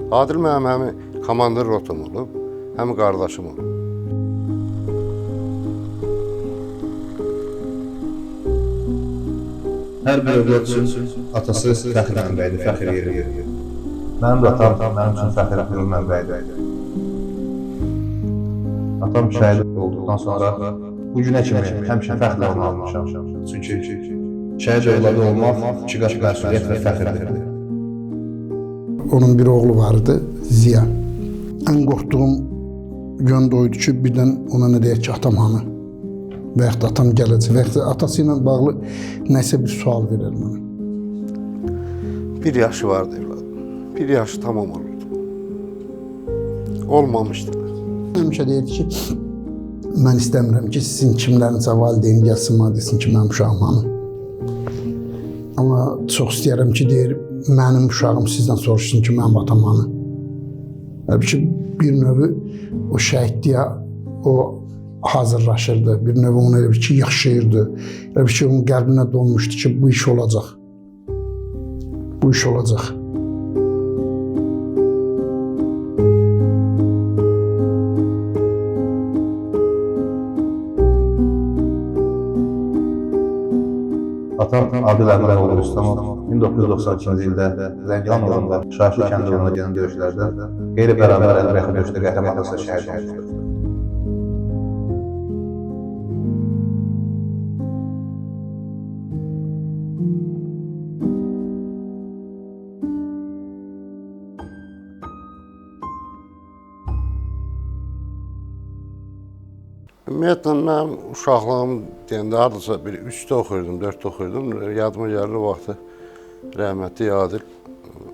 Adil mənim həm komandir rotam olub, həm qardaşım olub. Hər bir övlad üçün atası fəxr mənbəyidir, fəxr yeridir. Mənim də atam mənim üçün fəxr mənbəyidir. Atam şəhid olduqdan sonra bu günə kimi həmişə fəxrlə onu almışam. Çünki şəhid övladı olmaq iki qaç məsuliyyət və fəxrdir. Onun bir oğlu vardı, Ziya. Ən qorxduğum gün doydu ki, birdən ona nə deyək ki, atam hanı? Və yaxud da atam gələcək, və yaxud da atası ilə bağlı nəsə bir sual verir mənə. 1 yaşı vardı evladım. 1 yaşı tamam olurdu. Olmamışdı. Həmişə deyirdi ki, mən istəmirəm ki, sizin kimlərinizə valideyn gəlsin, mənə desin ki, mənim uşağım hanı? Amma çox istəyərəm ki, deyir, mənim uşağım sizdən soruşsun ki, mənim atam hanı? Halbuki bir növü o şəhidliyə o hazırlaşırdı. Bir növü onu elə bir ki, yaşayırdı. Elə bir ki, onun qəlbinə dolmuşdu ki, bu iş olacaq. Bu iş olacaq. Atam Adil Əmrəoğlu Rüstəmov 1992-ci ildə Zəngilan yolunda Şahişli kəndi yoluna gedən döyüşlərdə qeyri-bərabər əlbəxi döyüşdə qəhrəmanlıqla şəhid olmuşdur. Ümumiyyətlə, mənim uşaqlığım deyəndə hardasa 3-də oxuyurdum, 4-də oxuyurdum. Yadıma gəlir o vaxtı rəhmətli Adil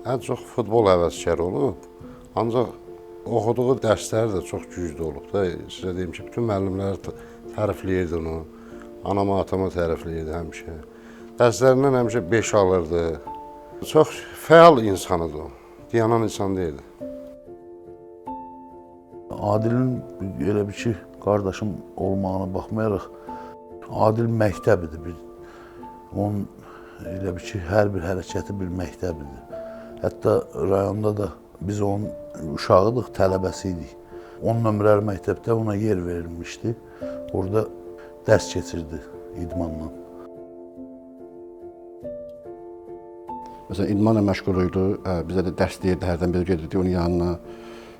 ən çox futbol həvəskar olub. Ancaq oxuduğu dərsləri də çox güclü olub da. Sizə deyim ki, bütün müəllimlər tərifləyirdi onu. Anama, atama tərifləyirdi həmişə. Dərslərindən həmişə 5 alırdı. Çox fəal insan idi o. Dayanan insan deyildi. Adilin elə bir ki, qardaşım olmağına baxmayaraq, Adil məktəb idi. Onun elə bir ki, hər bir hərəkəti bir məktəb idi. Hətta rayonda da biz onun uşağıdıq, tələbəsi idik. 10 nömrəli məktəbdə ona yer verilmişdi. Orada dərs keçirdi idmanla. Məsələn, idmanla məşğul idi, bizə də dərs deyirdi, hərdən bir gedirdi onun yanına.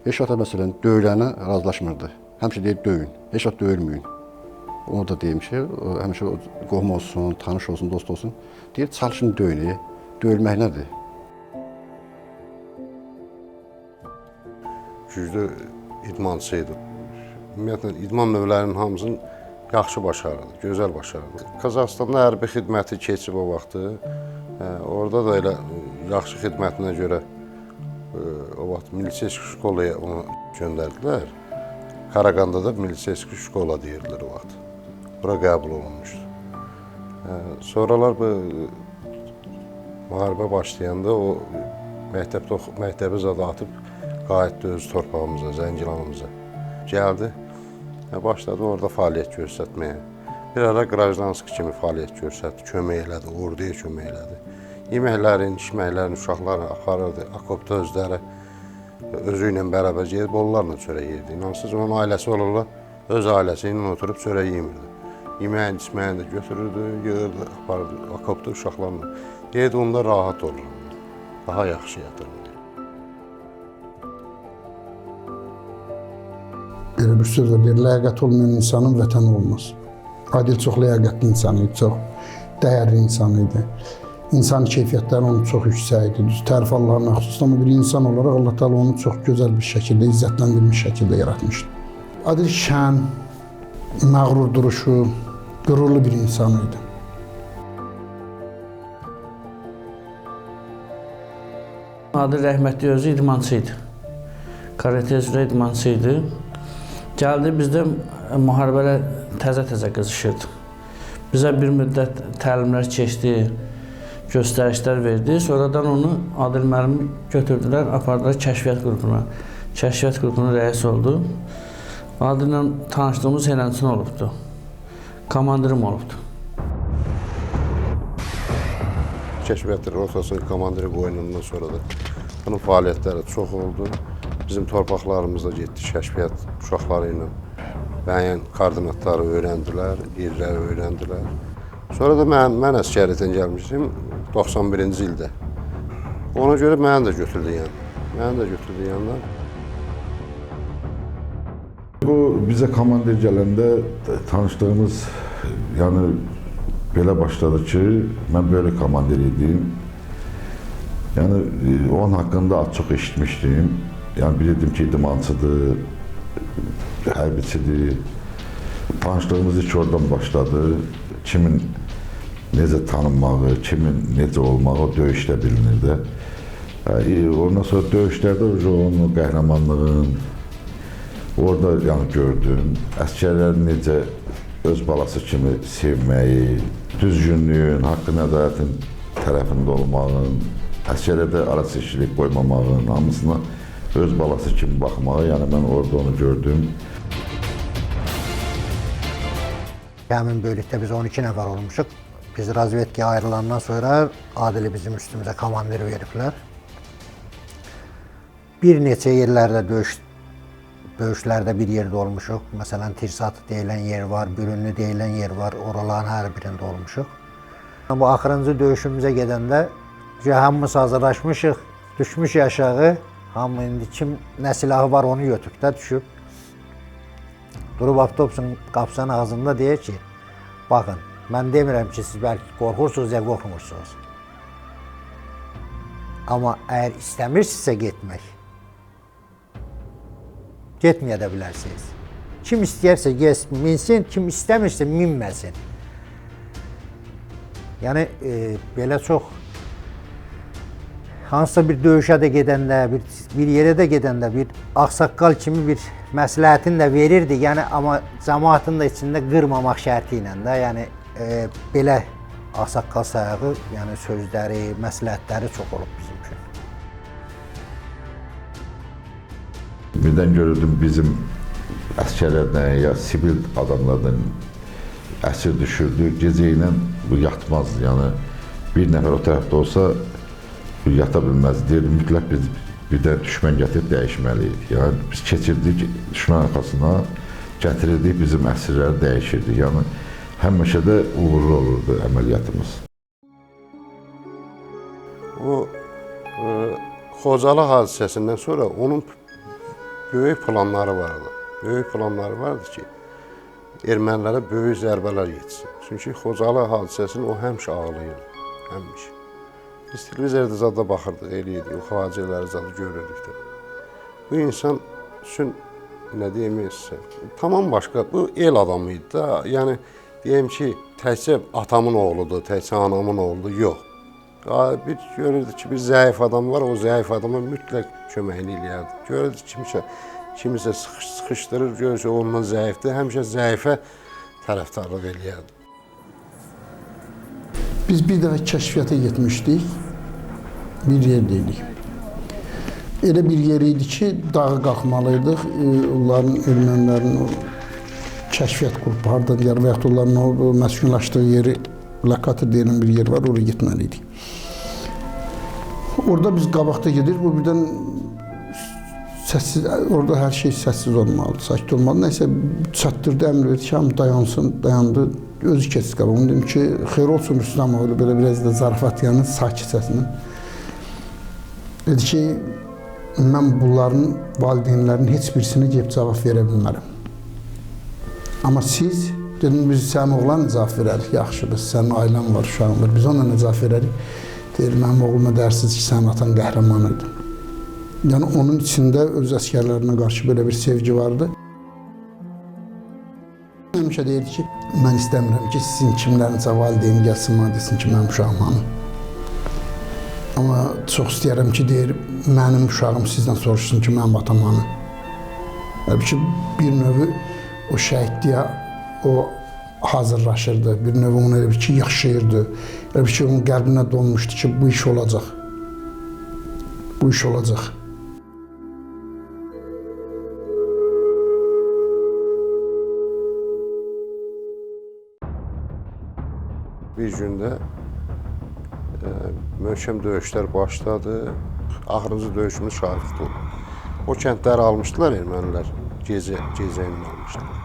Heç vaxt məsələn, döyülənə razılaşmırdı. Həmişə deyir, döyün, heç vaxt döyülməyin. Onu da deyim ki, həmişə qohum olsun, tanış olsun, dost olsun. Deyir, çalışın döyün, döyülmək nədir? Güclü idmançı idi. Ümumiyyətlə, idman növlərinin hamısını yaxşı başarırdı, gözəl başarırdı. Qazaxıstanda hərbi xidməti keçib o vaxtı. Orada da elə yaxşı xidmətinə görə o vaxt Militseski şkolaya onu göndərdilər. Qaraqanda da Militseski şkola deyirdilər o vaxt. Bura qəbul olunmuşdu. Sonralar bu müharibə başlayanda o məktəbi zada atıb qayıtdı öz torpağımıza, Zəngilanımıza. Gəldi, başladı orada fəaliyyət göstərməyə. Bir ara qrajdanski kimi fəaliyyət göstərdi, kömək elədi, orduya kömək elədi. Yeməklərin, içməklərin, uşaqlarla aparırdı, akopda özləri özü ilə bərabər gedib, onlarla çörək yerdi. İnansız, onun ailəsi olurlar, öz ailəsi ilə oturub çörək yemirdi. Yeməyin, içməyin də götürürdü, yığırdı, aparırdı, akopda uşaqlarla. Deyirdi, onda rahat olur, daha yaxşı yatırır. Belə bir söz var, deyir, ləyaqət olmayan insanın vətəni olmaz. Adil çox ləyaqətli insan idi, çox dəyərli insan idi. İnsan keyfiyyətləri onun çox yüksək idi. Düz tərif Allah'a məxsusdur, amma bir insan olaraq Allah Teala onu çox gözəl bir şəkildə, izzətləndirilmiş şəkildə yaratmışdı. Adil şən, məğrur duruşu, qürurlu bir insan idi. Adil rəhmətli özü idmançı idi. Karate üzrə idmançı idi. Gəldi, bizdə müharibələ təzə-təzə qızışırdı. Bizə bir müddət təlimlər keçdi, göstərişlər verdi. Sonradan onu Adil müəllimi götürdülər, apardılar kəşfiyyat qrupuna. Kəşfiyyat qrupunun rəisi oldu. Adillə tanışdığımız eləncin olubdu. Komandirim olubdu. Kəşfiyyat rotasının komandiri qoyunundan sonra da Bunun fəaliyyətləri çox oldu. Bizim torpaqlarımızda getdi kəşfiyyat uşaqları ilə müəyyən koordinatları öyrəndilər, yerləri öyrəndilər. Sonra da mən əsgəriyyətdən gəlmişdim 91-ci ildə. Ona görə məni də götürdü yanına. Bu bizə komandir gələndə tanışdığımız, yəni belə başladı ki, mən böyle komandir idim. Yəni onun haqqında az çox eşitmişdim. Yəni bilirdim ki, idmançıdır, hərbiçidir. Tanışlığımız ilk oradan başladı. Kimin necə tanınmağı, kimin necə olmağı o döyüşdə bilinirdi. Ondan sonra döyüşlərdə onun qəhrəmanlığın orada yəni gördüm. Əsgərlərin necə öz balası kimi sevməyi, düzgünlüyün, haqqın, ədalətin tərəfində olmağın, əsgərlərdə arasıçılıq qoymamağın, hamısına öz balası kimi baxmağı, yəni mən orada onu gördüm. Həmin bölükdə biz 12 nəfər olmuşuq. Biz razvedkaya ayrılandan sonra Adili bizim üstümüzə komandir veriblər. Bir neçə yerlərdə döyüşlərdə bir yerdə olmuşuq. Məsələn, Tirsatı deyilən yer var, Bürünlü deyilən yer var. Oraların hər birində olmuşuq. Bu axırıncı döyüşümüzə gedəndə hamımız hazırlaşmışıq, düşmüş aşağı. Hamı indi kim nə silahı var onu götürüb də düşüb. Durub avtobusun qapısının ağzında deyir ki, baxın, mən demirəm ki, siz bəlkə qorxursunuz ya qorxmursunuz. Amma əgər istəmirsinizsə getmək, getməyə də bilərsiniz. Kim istəyərsə minsin, kim istəmirsə minməsin. Yəni, belə çox hansısa bir döyüşə də gedəndə, bir yerə də gedəndə bir ağsaqqal kimi bir məsləhətini də verirdi. Yəni, amma cəmaatın da içində qırmamaq şərti ilə də, yəni belə ağsaqqal sayağı, yəni sözləri, məsləhətləri çox olub bizim üçün. Birdən görürdüm bizim əsgərlərdən ya sivil adamlardan əsir düşürdü. Gecə ilə bu yatmazdı. Yəni bir nəfər o tərəfdə olsa yata bilməz. Deyirdim, mütləq biz bir də düşmən gətirib dəyişməliyik. Yəni biz keçirdik düşmən arxasına, gətirirdik bizim əsirləri dəyişirdik. Yəni həmişə də uğurlu olurdu əməliyyatımız. O Xocalı hadisəsindən sonra onun böyük planları vardı. Böyük planları vardı ki, ermənilərə böyük zərbələr yetsin. Çünki Xocalı hadisəsini o həmişə ağlayırdı, həmişə. Biz televizorda zada baxırdıq, eləyirdik, o faciələri zada görürdük də. Bu insan üçün, nə deyim, tamam başqa, bu el adamı idi da. Yəni, deyim ki, təkcə atamın oğludur, təkcə anamın oğludur, yox. Bir görürdük ki, bir zəif adam var, o zəif adama mütləq köməyini eləyərdi. Görürdük kimisə sıxışdırır, görürsə ondan zəifdir, həmişə zəifə tərəfdarlıq eləyərdi. Biz bir daha kəşfiyyata getmişdik, bir yerdeydik. Elə bir yer idi ki, dağa qalxmalıydıq, onların, ermənilərin kəşfiyyat qrupu hardan gəlir və yaxud onların o məskunlaşdığı yeri, Lakatı deyilən bir yer var, oraya getməliydik. Orada biz qabaqda gedir, bu birdən səssiz, orada hər şey səssiz olmalıdır, sakit olmalıdır. Nəysə, çatdırdı, əmr verdi ki, hamı dayansın, dayandı. Özü keçdi qabaq. Onu dedim ki, xeyr olsun Rüstəm oğlu, belə biraz da zarafat yanı, sakit səsinə. Dedi ki, mən bunların valideynlərinin heç birisini gəlib cavab verə bilmərəm. Amma siz, dedim, biz sənin oğlan cavab verərik, yaxşıdır, sənin ailən var, uşağın var, biz ona nə cavab verərik? Deyir, mənim oğluma dərsiniz ki, sənin atan qəhrəman idi. Yəni, onun içində öz əskərlərinə qarşı belə bir sevgi vardı. Həmişə deyirdi ki, mən istəmirəm ki, sizin kimlərinizə valideyn gəlsin, mənə desin ki, mənim uşağım hanı. Amma çox istəyərəm ki, deyir, mənim uşağım sizdən soruşsun ki, mənim atam hanı. Halbuki bir növü o şəhidliyə o hazırlaşırdı, bir növü onu elə bir ki, yaşayırdı. Elə bir ki, onun qəlbinə donmuşdu ki, bu iş olacaq. Bu iş olacaq. Bir gündə möhkəm döyüşlər başladı. axırıncı döyüşümüz şahid oldu. O kəndləri almışdılar ermənilər, gecə ilə almışdılar.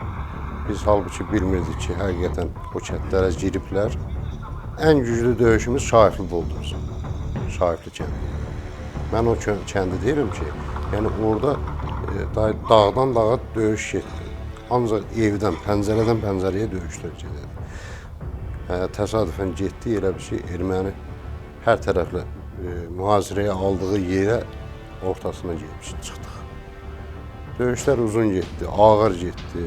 Biz halbuki bilmirdik ki, həqiqətən o kəndlərə giriblər. Ən güclü döyüşümüz Şahifli oldu bizim. Şahifli kəndi. Mən o kəndi deyirəm ki, yəni orada dağdan dağa döyüş getdi. Ancaq evdən, pəncərədən pəncərəyə döyüşlər gedirdi. Təsadüfən getdi, elə bir şey erməni hər tərəflə mühasirəyə aldığı yerə ortasına gedib çıxdıq. Döyüşlər uzun getdi, ağır getdi.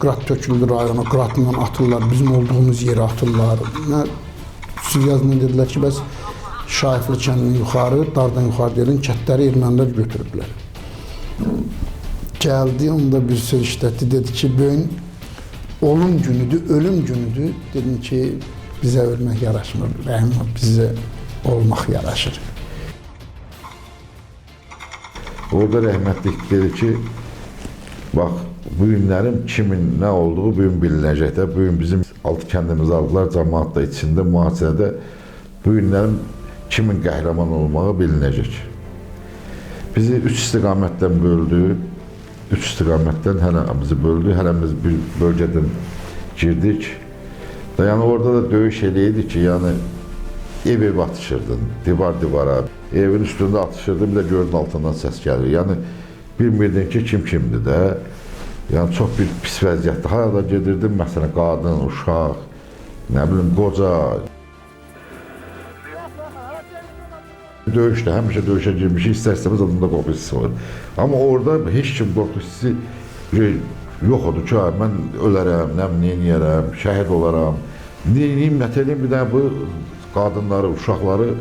Qrat töküldü rayona, qratından atırlar, bizim olduğumuz yere atırlar. Süryazla dedilər ki, bəs Şahifli kəndini yuxarı, dardan yuxarı deyilin, kətləri ermənilər götürüblər. Gəldi, onda bir söz işlətdi, dedi ki, bugün olum günüdür, ölüm günüdür. Dedim ki, bizə ölmək yaraşmır, bizə olmaq yaraşır. Orada rəhmətlik dedi ki, bax, bu günlərin kimin nə olduğu bu gün bilinəcək də. Bu gün bizim 6 kəndimizi aldılar, cəmaat da içində, mühasirədə bu günlərin kimin qəhrəman olmağı bilinəcək. Bizi 3 istiqamətdən böldü, 3 istiqamətdən hələ bizi böldü, hələ biz bir bölgədən girdik. Yəni orada da döyüş eləyirdi ki, yəni ev atışırdın, divar divara, evin üstündə atışırdın, bir də gördün altından səs gəlir. Yəni bilmirdin ki, kim kimdir də. Yəni çox bir pis vəziyyətdə. Harada gedirdim, məsələn, qadın, uşaq, nə bilim, qoca. Döyüşdə, həmişə döyüşə girmişik, istər-istəməz adında qorxu hissi var. Amma orada heç kim qorxu hissi yox odur ki, mən ölərəm, neyiniyərəm, şəhid olaram. Neyiniyim, nətəliyim, bir dənə bu qadınları, uşaqları,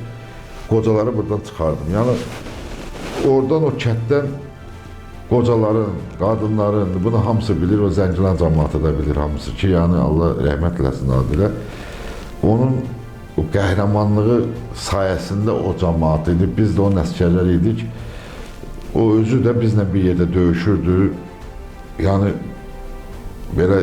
qocaları buradan çıxardım. Yəni, oradan o kətdən qocaların, qadınların, bunu hamısı bilir, o Zəngilan cəmaatı da bilir hamısı ki, yəni Allah rəhmət eləsin adilə. Onun o qəhrəmanlığı sayəsində o cəmaat idi, biz də onun əsgərlər idik. O özü də bizlə bir yerdə döyüşürdü, yəni belə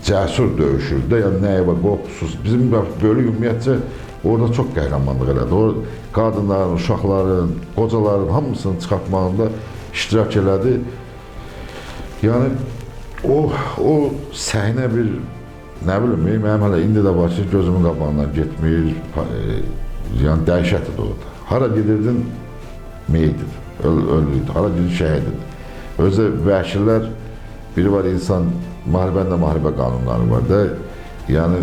cəsur döyüşürdü də, yəni nəyə var, qorxusuz. Bizim bölük ümumiyyətcə orada çox qəhrəmanlıq elədi. O qadınların, uşaqların, qocaların hamısını çıxartmağında iştirak elədi. Yəni o səhnə bir, nə bilim, mənim hələ indi də var ki, gözümün qabağından getmir, yəni dəhşət idi orada. Hara gedirdin, meyidin, ölüydü, hara gedirdin, şəhidin. Özü vəhşilər, biri var insan, müharibəndə müharibə qanunları var da, yəni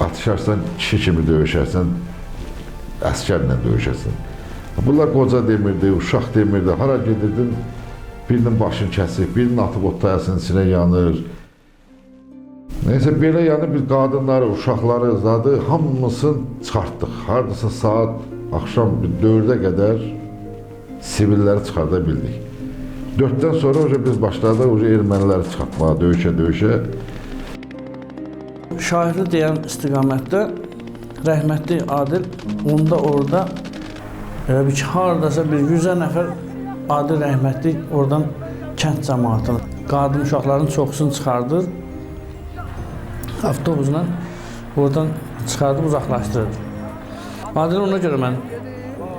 atışarsan, kişi kimi döyüşərsən, əskərlə döyüşərsən. Bunlar qoca demirdi, uşaq demirdi, hara gedirdin, birinin başını kəsib, birinin atıb otayasının içine yanır. Neyse belə yəni bir qadınları, uşaqları, zadı hamısını çıxartdıq. Hardasa saat axşam 4-ə qədər sivilləri çıxarda bildik. 4-dən sonra biz başladıq erməniləri çıxartmağa, döyüşə. Şahidli deyən istiqamətdə rəhmətli Adil onda orada elə bir ki, haradasa bir 100-ə nəfər Adil rəhmətli oradan kənd cəmaatını, qadın uşaqların çoxusunu çıxardır. Avtobusla oradan çıxardıb uzaqlaşdırır. Adil ona görə mən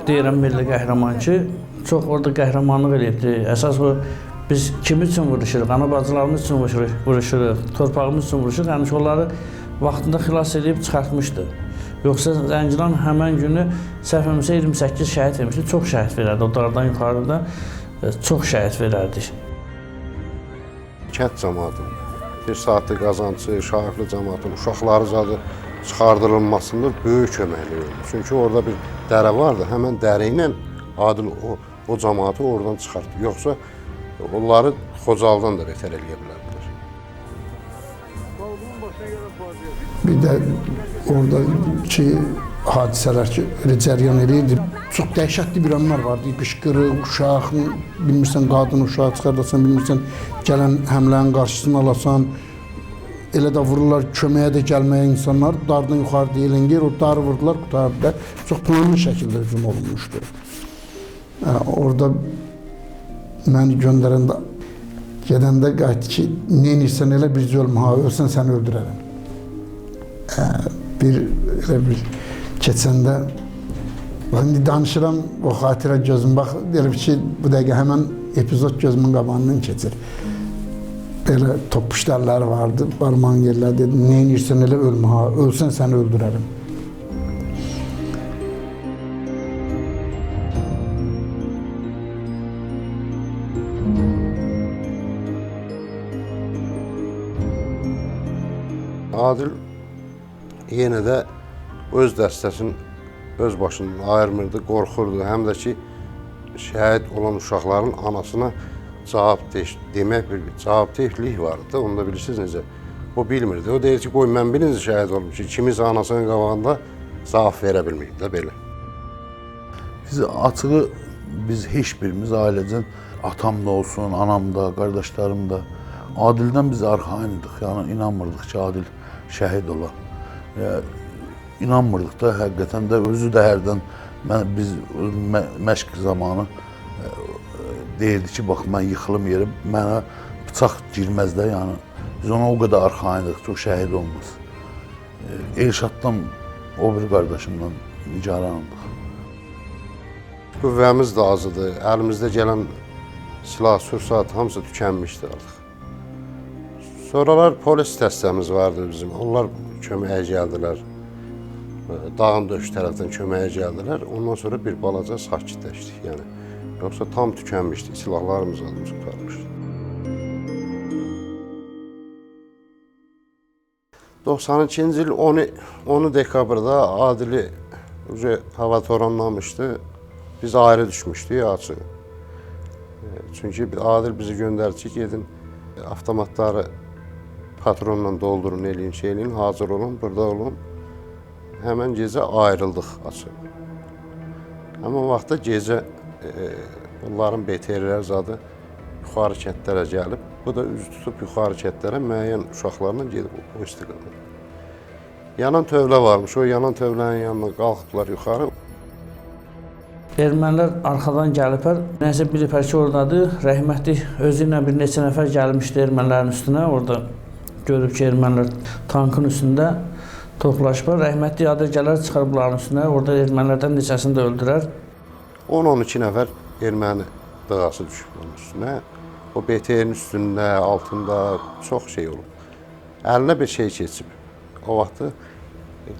deyirəm milli qəhrəman ki, çox orada qəhrəmanlıq eləyibdi. Əsas o, biz kim üçün vuruşuruq? Ana bacılarımız üçün vuruşuruq, torpağımız üçün vuruşuruq. Yəni onları vaxtında xilas edib çıxartmışdı. Yoxsa Zəngilan həmən günü səhvimizə 28 şəhid vermişdi, çox şəhid verərdi. O dardan yuxarıda çox şəhid verərdik. Kənd cəmaatı, bir saatlı qazancı, Şahifli cəmaatın, uşaqları zadı çıxardılmasında böyük köməklik oldu. Çünki orada bir dərə vardı, həmən dərə ilə Adil o cəmaatı oradan çıxartdı. Yoxsa onları Xocaldan da betər eləyə bilərdilər. Bir də oradaki hadisələr ki, cəryan edirdi. Çox dəhşətli bir anlar vardı. Qışqırıq, uşaq, bilmirsən qadın uşağı çıxardasan, bilmirsən gələn həmlənin qarşısını alasan. Elə də vururlar, köməyə də gəlməyə insanlar. Dardan yuxarı deyilən yer, o darı vurdular, qutardılar. Çox planlı şəkildə hücum olunmuşdu. Orada məni göndərəndə, gedəndə qayıtdı ki, neynirsən elə bir ölmə, ölsən səni öldürərəm. elə bir keçəndə indi danışıram, o xatirə gözüm bax, deyirəm ki, bu dəqiqə həmən epizod gözümün qabağından keçir. Belə toppuşlarları vardı, barmağın yerlər dedim, nə inirsən elə ölmə ha, ölsən səni öldürərəm. Adil yenə də öz dəstəsini öz başından ayırmırdı, qorxurdu. Həm də ki, şəhid olan uşaqların anasına demək bir cavabdehlik vardı. Onu da bilirsiniz necə. O bilmirdi. O deyir ki, qoy mən birinci şəhid olum ki, kimisə anasının qabağında cavab verə bilməyib də belə. Biz açığı, biz heç birimiz ailecən, atam da olsun, anam da, qardaşlarım da, Adildən biz arxayındıq. Yəni inanmırdıq ki, Adil şəhid ola. İnanmırdıq da, həqiqətən də özü də hərdən biz məşq zamanı deyirdi ki, bax mən yıxılım yerə, mənə bıçaq girməz də, yəni biz ona o qədər arxayındıq ki, o şəhid olmaz. Elşaddan, o bir qardaşımdan nigaranındıq. Qüvvəmiz də azıdır, əlimizdə gələn silah, sursat hamısı tükənmişdi artıq. Sonralar polis dəstəmiz vardı bizim, onlar köməyə gəldilər. Dağın döş tərəfdən köməyə gəldilər, ondan sonra bir balaca sakitləşdik, yəni. Yoxsa tam tükənmişdik, silahlarımız adımız qurtarmışdı. 92-ci il 10 dekabrda Adili hava toranlamışdı, biz ayrı düşmüşdük açıq. Çünki Adil bizi göndərdi ki, gedin avtomatları patronla doldurun, eləyin, hazır olun, burada olun. Həmən gecə ayrıldıq açıq. Həmən vaxtda gecə bunların BTR-lər zadı yuxarı kəndlərə gəlib, bu da üz tutub yuxarı kəndlərə müəyyən uşaqlarla gedib o istiqamət. Yanan tövlə varmış, o yanan tövlənin yanına qalxıblar yuxarı. Ermənilər arxadan gəliblər, nəsə biliblər ki, oradadır. Rəhmətli özü ilə bir neçə nəfər gəlmişdi ermənilərin üstünə, orada görüb ki, ermənilər tankın üstündə toplaşıblar. Rəhmətli Adil gələr çıxar bunların üstünə, orada ermənilərdən neçəsini də öldürər. 10-12 nəfər erməni dığası düşüb onun üstünə. O BTR-in üstündə, altında çox şey olub. Əlinə bir şey keçib. O vaxtı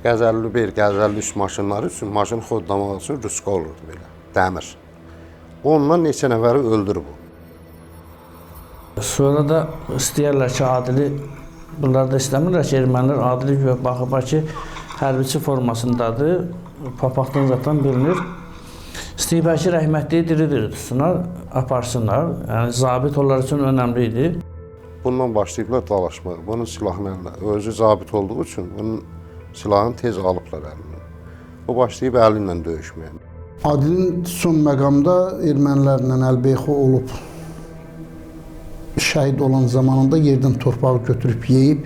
Qəzəlli 1, Qəzəlli 3 maşınları üçün maşın xodlamaq üçün rüsqa olurdu belə, dəmir. Onunla neçə nəfəri öldürüb o. Sonra da istəyərlər ki, Adili, bunlar da istəmirlər ki, ermənilər Adili baxıblar ki, hərbiçi formasındadır, papaqdan zaten bilinir. İstəyiblər ki, rəhmətliyi diri-diri tutsunlar, aparsınlar. Yəni, zabit onlar üçün önəmli idi. Bundan başlayıblar dalaşmağa, bunun silahını əlinə. Özü zabit olduğu üçün bunun silahını tez alıblar əlindən. O başlayıb əli ilə döyüşməyə. Adilin son məqamda ermənilərlə əlbeyxi olub, şəhid olan zamanında yerdən torpağı götürüb yeyib,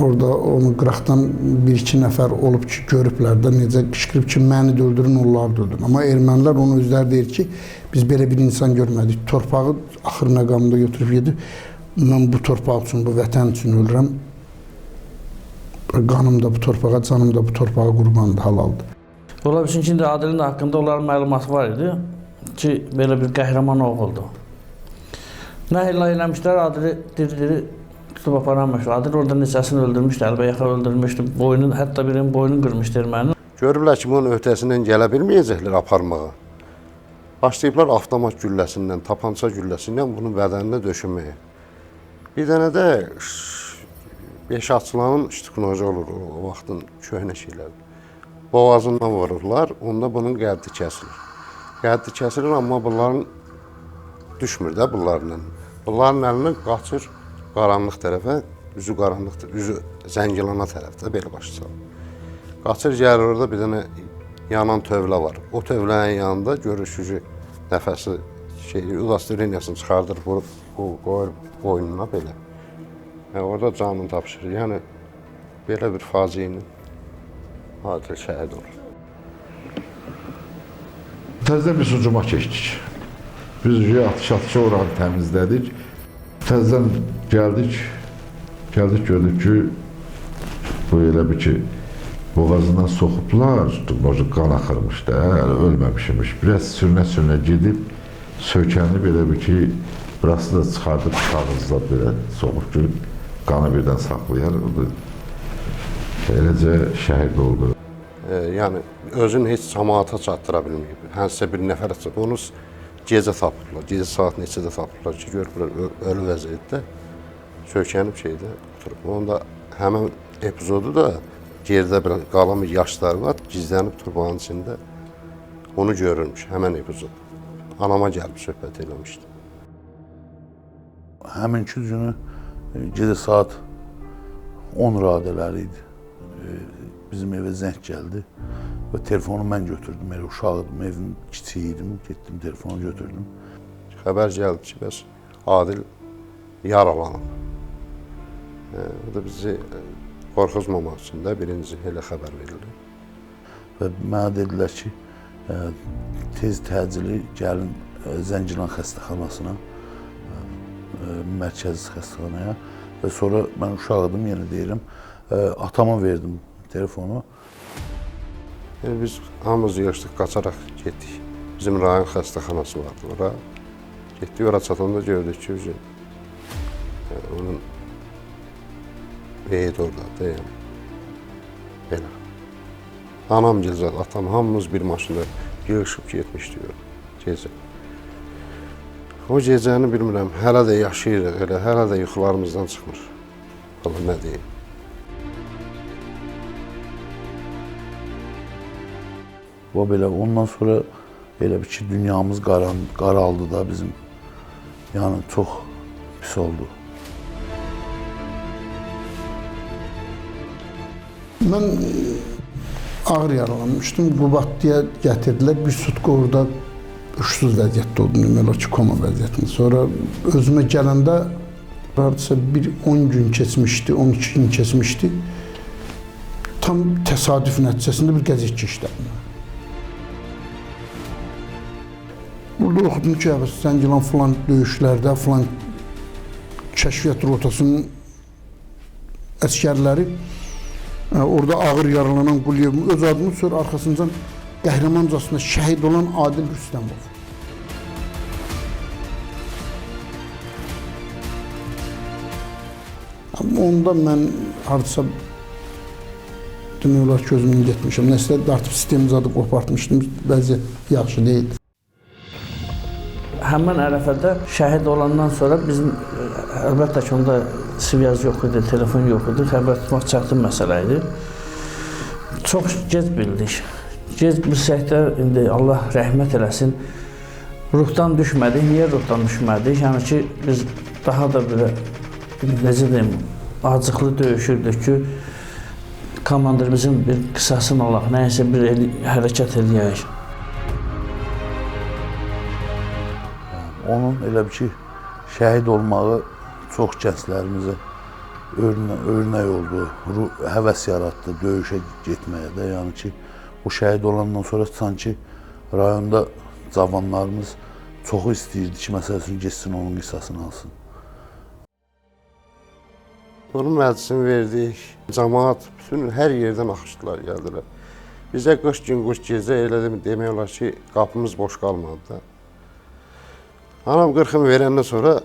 orada onu qıraqdan bir-iki nəfər olub ki, görüblər də necə qışqırıb ki, məni də öldürün, onları da öldürün. Amma ermənilər onu özləri deyir ki, biz belə bir insan görmədik. Torpağı axır məqamında götürüb yedi. Mən bu torpaq üçün, bu vətən üçün ölürəm. Qanım da bu torpağa, canım da bu torpağa qurbandır, halaldır. Ola bilsin ki, indi Adilin haqqında onların məlumatı var idi ki, belə bir qəhrəman oğuldu. Nə eləmişlər, Adili diri-diri tutub aparanmışlar. Adil orada neçəsini öldürmüşdü, əlbəyaxa öldürmüşdü, hətta birinin boynunu qırmışdı erməni. Görürlər ki, bunun öhdəsindən gələ bilməyəcəklər aparmağa. Başlayıblar avtomat gülləsindən, tapança gülləsindən bunun bədəninə döşünməyə. Bir dənə də 5 açılanın ştukunajı olur o vaxtın köhnə şeylərdir. Boğazından vururlar, onda bunun qəddi kəsilir. Qəddi kəsilir, amma bunların düşmür də bunlarla. Bunların əlindən qaçır qaranlıq tərəfə, üzü qaranlıqdır, üzü Zəngilana tərəfdə, belə başa salır. Qaçır, gəlir orada bir dənə yanan tövlə var. O tövlənin yanında görüşücü nəfəsi udastreniyasını çıxardır, qoyur boynuna belə. Orada canını tapşırır. Yəni, belə bir faciə ilə Adil şəhid olur. Təzədən biz hücuma keçdik. Biz atış-atışı oranı təmizlədik. Təzədən gəldik, gördük ki, Bu elə bir ki, boğazından soxublar, o qan axırmış da, ölməmişmiş. Biraz sürünə-sürünə gedib, sökəni belə bir ki, burası da çıxardıb kağızla belə soxub ki, qanı birdən saxlayar. Eləcə şəhid oldu. Yəni, özünü heç cəmaata çatdıra bilməyib. Hansısa bir nəfərə çatdı. Onu gecə tapıblar. Gecə saat neçədə tapıblar ki, görüblər ölü vəziyyətdə. Sökənib şeydə oturub. Onda həmin epizodu da gerdə qalan bir yaşları var, gizlənib turbanın içində. Onu görürmüş, həmin epizod. Anama gəlib söhbət eləmişdi. Həminki günü gecə saat 10 radələri idi. Bizim evə zəng gəldi və telefonu mən götürdüm. Elə uşaqdım, evin kiçiydim, getdim telefonu götürdüm. Xəbər gəldi ki, bəs Adil yaralanıb. O da bizi qorxuzmamaq üçün də birinci elə xəbər verildi. Və mənə dedilər ki, tez təcili gəlin Zəngilan xəstəxanasına, mərkəzi xəstəxanaya və sonra mən uşaqdım, yenə deyirəm, atama verdim telefonu. Yəni, biz hamımız yığışdıq, qaçaraq getdik. Bizim rayon xəstəxanası vardı ora. Getdik, ora çatanda gördük ki, onun meyit oradadır, yəni. Belə. Anam gecə, atam, hamımız bir maşında yığışıb getmişdik gecə. O gecəni bilmirəm, hələ də yaşayırıq, elə, hələ də yuxularımızdan çıxmır. Allah nə deyim. Və belə, ondan sonra elə bir ki, dünyamız qaraldı da bizim. Yəni, çox pis oldu. Mən ağır yaralanmışdım. Qubatlıya gətirdilər. Bir sutka orada uşsuz vəziyyətdə oldum. Demək olar ki, koma vəziyyətində. Sonra özümə gələndə hardasa bir 10 gün keçmişdi, 12 gün keçmişdi. Tam təsadüf nəticəsində bir qəzetçi işlədim. Burada oxudum ki, Zəngilan filan döyüşlərdə, filan kəşfiyyat rotasının əskərləri orada ağır yaralanan Quliyevin öz adını sonra arxasından qəhrəmancasına şəhid olan Adil Rüstəmov. Onda mən hardasa demək olar ki, özümün getmişəm. Nəsə dartıb sistemimizi adı qopartmışdım, vəziyyət yaxşı deyildi. Həmin ərəfədə şəhid olandan sonra bizim, əlbəttə ki, onda sivyaz yox idi, telefon yox idi, xəbər tutmaq çətin məsələ idi. Çox gec bildik. Gec bilsək də, indi Allah rəhmət eləsin, ruhdan düşmədik. Niyə ruhdan düşmədik? Yəni ki, biz daha da belə, necə deyim, acıqlı döyüşürdük ki, komandirimizin bir qısasını alaq, nəyəsə bir hərəkət eləyək. Onun elə bir ki, şəhid olmağı çox gənclərimizə örnək oldu, həvəs yaratdı döyüşə getməyə də. Yəni ki, o şəhid olandan sonra sanki rayonda cavanlarımız çoxu istəyirdi ki, məsəl üçün geçsin, onun qisasını alsın. Onun məclisini verdik, cəmaat bütün hər yerdən axışdılar, gəldilər. Bizə qış gün, qış gecə elə demək olar ki, qapımız boş qalmadı da. Anam 40-ımı verəndən sonra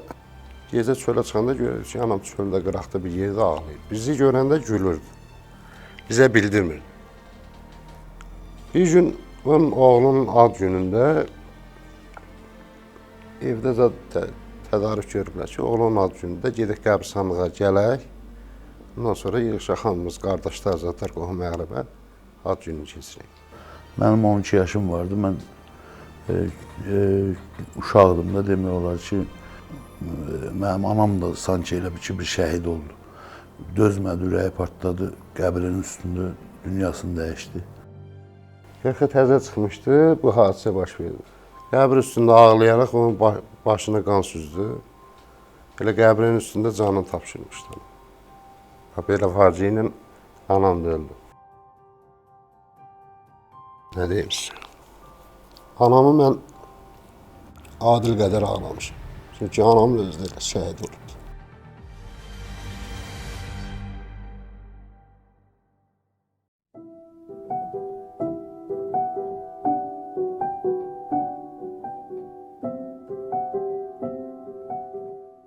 gecə çölə çıxanda görürük ki, anam çöldə qıraqda bir yerdə ağlayır. Bizi görəndə gülürdü, bizə bildirmirdi. Bir gün onun oğlunun ad günündə evdə tədarük görürlər ki, oğlunun ad günündə gedək qəbristanlığa gələk. Ondan sonra yığışaq hamımız, qardaşlar, zətlər, qohum əqrəbə ad gününü keçirək. Mənim 12 yaşım vardı, mən uşaqdım da demək olar ki, mənim anam da sanki elə bir şəhid oldu. Dözmədi, ürəyi partladı, qəbrinin üstündə dünyasını dəyişdi. 40-ı təzə çıxmışdı, bu hadisə baş verdi. Qəbr üstündə ağlayaraq onun başına qan süzdü. Elə qəbrinin üstündə canını tapşırmışdı. Belə faciə ilə anam da öldü. Nə deyim sizə? Anamı mən Adil qədər ağlamışım. Çünki anamın özü də şəhid olubdu.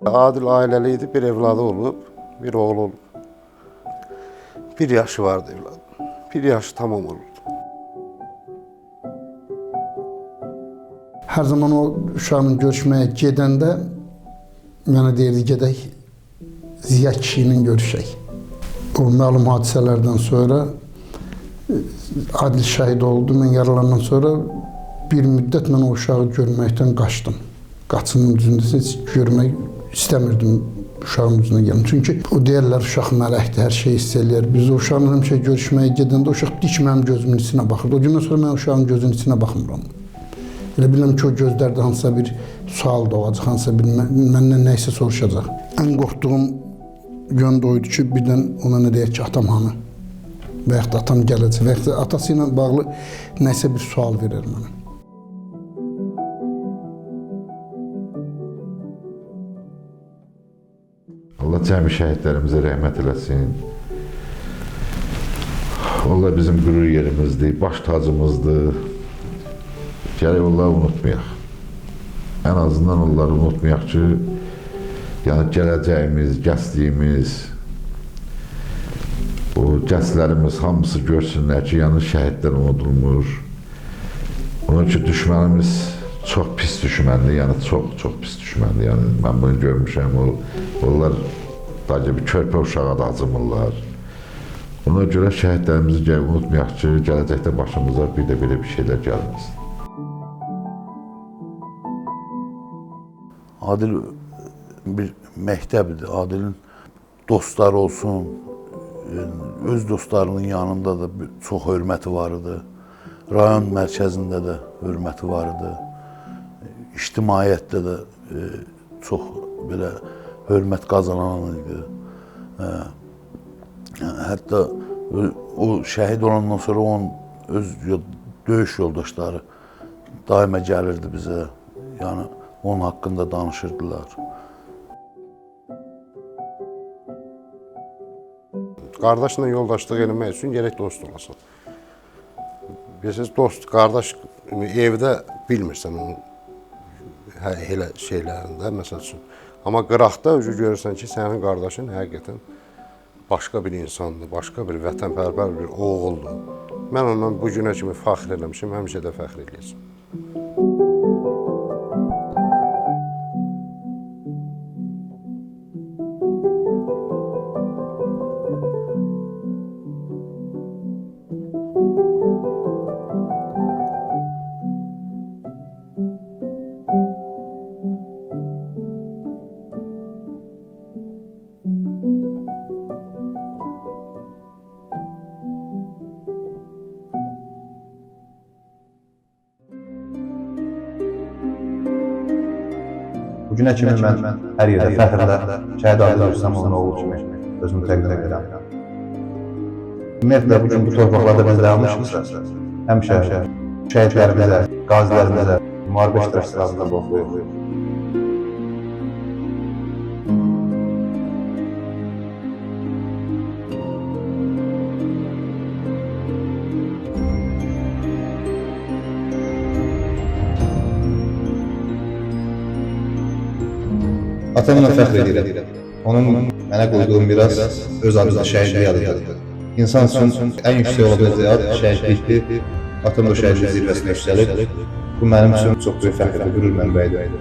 Adil ailəli idi, bir evladı olub, bir oğlu olub. 1 yaşı vardı evladım. 1 yaşı tamam olurdu. Hər zaman o uşağın görüşməyə gedəndə mənə deyirdi, gedək Ziya kişi ilə görüşək. O məlum hadisələrdən sonra Adil şəhid oldu. Mən yaralandan sonra bir müddət mən o uşağı görməkdən qaçdım. Qaçının üzündə heç görmək istəmirdim uşağın üzünə gəlin. Çünki o deyirlər uşaq mələkdir, hər şey hiss eləyir. Biz o uşaqla həmişə görüşməyə gedəndə o uşaq dik mənim gözümün içinə baxırdı. O gündən sonra mən uşağın gözünün içinə baxmıram. Elə bilirəm ki, o gözlərdə hansısa bir sual doğacaq, hansısa bir məndən nə isə soruşacaq. Ən qorxduğum yön də oydu ki, birdən ona nə deyək ki, atam hanı? Və yaxud da atam gələcək, və yaxud da atası ilə bağlı nə isə bir sual verir mənə. Allah cəmi şəhidlərimizə rəhmət eləsin. Allah bizim qürur yerimizdir, baş tacımızdır. Gərək onları unutmayaq. Ən azından onları unutmayaq ki, yəni gələcəyimiz, gəncliyimiz, o gənclərimiz hamısı görsünlər ki, yəni şəhidlər unudulmur. Onun üçün düşmənimiz çox pis düşməndir, yəni çox pis düşməndir. Yəni mən bunu görmüşəm, onlar daha bir körpə uşağa da acımırlar. Ona görə şəhidlərimizi unutmayaq ki, gələcəkdə başımıza bir də belə bir şeylər gəlməsin. Adil bir məktəbdir. Adilin dostları olsun, öz dostlarının yanında da çox hörməti var idi. Rayon mərkəzində də hörməti var idi. İctimaiyyətdə də çox belə hörmət qazanan idi. Hətta o şəhid olandan sonra onun öz döyüş yoldaşları daimə gəlirdi bizə. Yəni onun haqqında danışırdılar. Qardaşla yoldaşlıq eləmək üçün gərək dost olasan. Bilirsiniz, dost, qardaş evdə bilmirsən onun elə şeylərində, məsəl üçün. Amma qıraqda görürsən ki, sənin qardaşın həqiqətən başqa bir insandır, başqa bir vətənpərvər bir oğuldur. Mən ondan bu günə kimi fəxr eləmişim, həmişə də fəxr eləyəcəm. Bugünə kimi mən hər yerdə fəxrlə şəhid Adil Rüstəmovun oğlu kimi özümü təqdim edirəm. Ümumiyyətlə, bugün bu torpaqlarda biz dayanmışıqsa, həmişə şəhidlərimizə, qazilərimizə, müharibə iştirakçılarımıza borcluyuq. Atamla fəxr edirəm. Onun mənə qoyduğu miras öz adında şəhidlik adıdır. İnsan üçün ən yüksək ola biləcəyi ad şəhidlikdir. Atam da şəhidlik zirvəsinə yüksəlib. Bu mənim üçün çox böyük fəxrdir, qürur mənbəyidir.